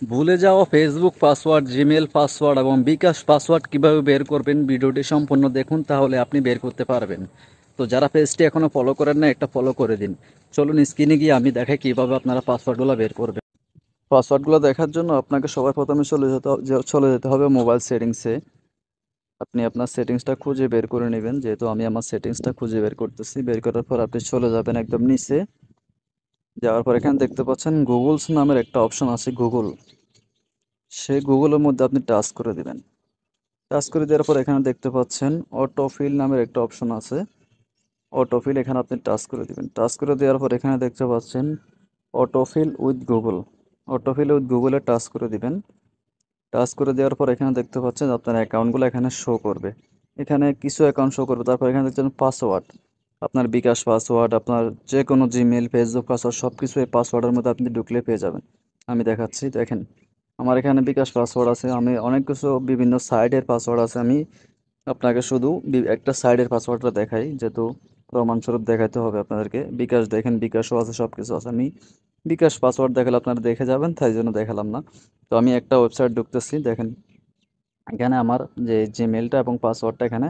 ভুলে যাওয়া Facebook password, Gmail password এবং বিকাশ পাসওয়ার্ড কিভাবে বের করবেন ভিডিওটি সম্পূর্ণ দেখুন, তাহলে আপনি বের করতে পারবেন। তো যারা পেজটি এখনো ফলো করেন না, একটা ফলো করে দিন। চলুন স্ক্রিনে গিয়ে আমি দেখাই কিভাবে আপনারা পাসওয়ার্ডগুলো বের করবেন। পাসওয়ার্ডগুলো দেখার জন্য আপনাকে সবার প্রথমে চলে যেতে হবে মোবাইল সেটিংসে। আপনি আপনার সেটিংসটা খুঁজে বের করে নেবেন। যেহেতু আমি আমার সেটিংসটা খুঁজে বের করতেছি, বের করার পর আপনি চলে যাবেন একদম নিচে। যাওয়ার পর এখানে দেখতে পাচ্ছেন গুগলস নামের একটা অপশন আছে, গুগল। সেই গুগলের মধ্যে আপনি টাচ করে দিবেন। টাচ করে দেওয়ার পর এখানে দেখতে পাচ্ছেন অটোফিল নামের একটা অপশন আছে। অটোফিল, এখানে আপনি টাচ করে দিবেন। টাচ করে দেওয়ার পর এখানে দেখতে পাচ্ছেন autofill with Google. Autofill with গুগলে টাচ করে দিবেন। টাচ করে দেওয়ার পর এখানে দেখতে পাচ্ছেন আপনার অ্যাকাউন্টগুলো এখানে শো করবে। এখানে কিছু অ্যাকাউন্ট শো করবে, তারপর এখানে দেখছেন পাসওয়ার্ড। আপনার বিকাশ পাসওয়ার্ড, আপনার যে কোনো জিমেল, ফেসবুক পাসওয়ার্ড, সব কিছু এই পাসওয়ার্ডের মধ্যে আপনি ঢুকলে পেয়ে যাবেন। আমি দেখাচ্ছি, দেখেন আমার এখানে বিকাশ পাসওয়ার্ড আছে। আমি অনেক কিছু বিভিন্ন সাইটের পাসওয়ার্ড আছে। আমি আপনাকে শুধু একটা সাইডের পাসওয়ার্ডটা দেখাই, যেহেতু প্রমাণস্বরূপ দেখাতে হবে আপনাদেরকে। বিকাশ দেখেন, বিকাশও আছে, সব কিছু আছে। আমি বিকাশ পাসওয়ার্ড দেখালে আপনারা দেখে যাবেন, তাই জন্য দেখালাম না। তো আমি একটা ওয়েবসাইট ঢুকতেছি, দেখেন এখানে আমার যে জিমেলটা এবং পাসওয়ার্ডটা এখানে